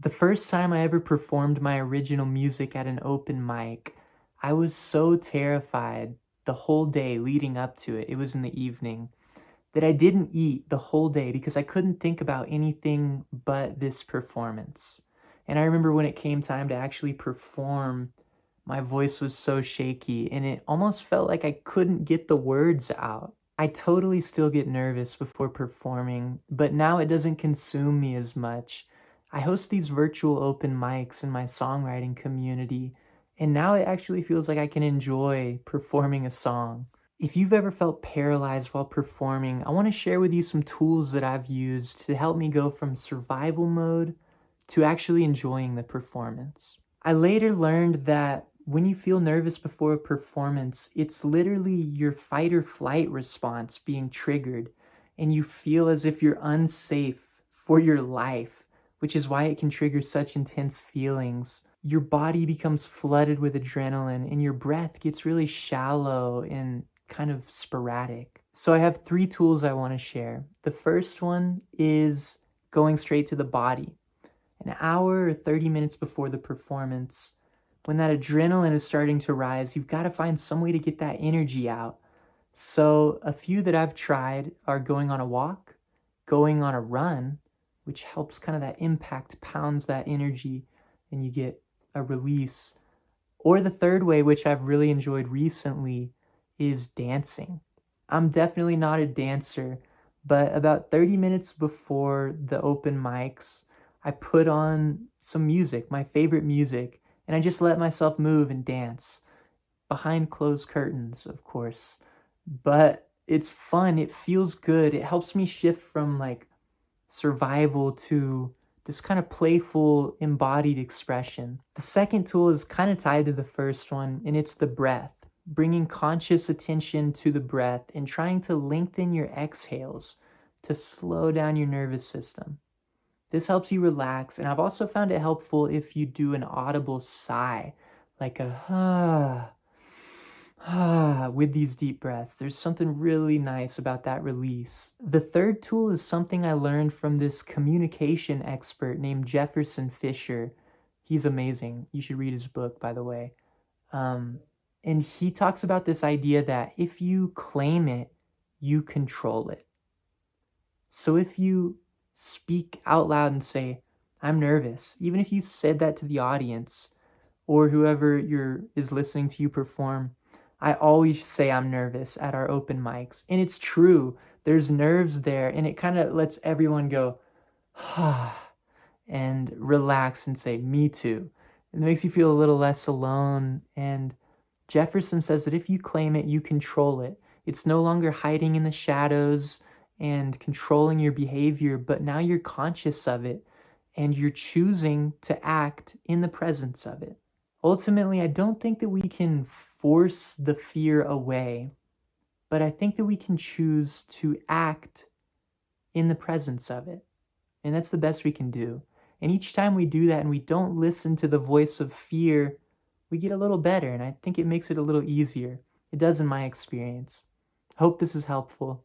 The first time I ever performed my original music at an open mic, I was so terrified the whole day leading up to it. It was in the evening that I didn't eat the whole day because I couldn't think about anything but this performance. And I remember when it came time to actually perform, my voice was so shaky and it almost felt like I couldn't get the words out. I totally still get nervous before performing, but now it doesn't consume me as much. I host these virtual open mics in my songwriting community, and now it actually feels like I can enjoy performing a song. If you've ever felt paralyzed while performing, I want to share with you some tools that I've used to help me go from survival mode to actually enjoying the performance. I later learned that when you feel nervous before a performance, it's literally your fight or flight response being triggered, and you feel as if you're unsafe for your life, which is why it can trigger such intense feelings. Your body becomes flooded with adrenaline, and your breath gets really shallow and kind of sporadic. So I have 3 tools I want to share. The first one is going straight to the body. An hour or 30 minutes before the performance, when that adrenaline is starting to rise, you've got to find some way to get that energy out. So a few that I've tried are going on a walk, going on a run, which helps kind of that impact, pounds that energy, and you get a release. Or the third way, which I've really enjoyed recently, is dancing. I'm definitely not a dancer, but about 30 minutes before the open mics, I put on some music, my favorite music, and I just let myself move and dance. Behind closed curtains, of course. But it's fun, it feels good, it helps me shift from like survival to this kind of playful, embodied expression. The second tool is kind of tied to the first one, and it's the breath. Bringing conscious attention to the breath and trying to lengthen your exhales to slow down your nervous system. This helps you relax, and I've also found it helpful if you do an audible sigh, like a with these deep breaths. There's something really nice about that release. The third tool is something I learned from this communication expert named Jefferson Fisher. He's amazing. You should read his book, by the way. And he talks about this idea that if you claim it, you control it. So if you speak out loud and say, I'm nervous, even if you said that to the audience or whoever is listening to you perform, I always say I'm nervous at our open mics. And it's true. There's nerves there, and it kind of lets everyone go, and relax and say, me too. It makes you feel a little less alone. And Jefferson says that if you claim it, you control it. It's no longer hiding in the shadows and controlling your behavior, but now you're conscious of it and you're choosing to act in the presence of it. Ultimately, I don't think that we can force the fear away, but I think that we can choose to act in the presence of it. And that's the best we can do. And each time we do that and we don't listen to the voice of fear, we get a little better, and I think it makes it a little easier. It does in my experience. Hope this is helpful.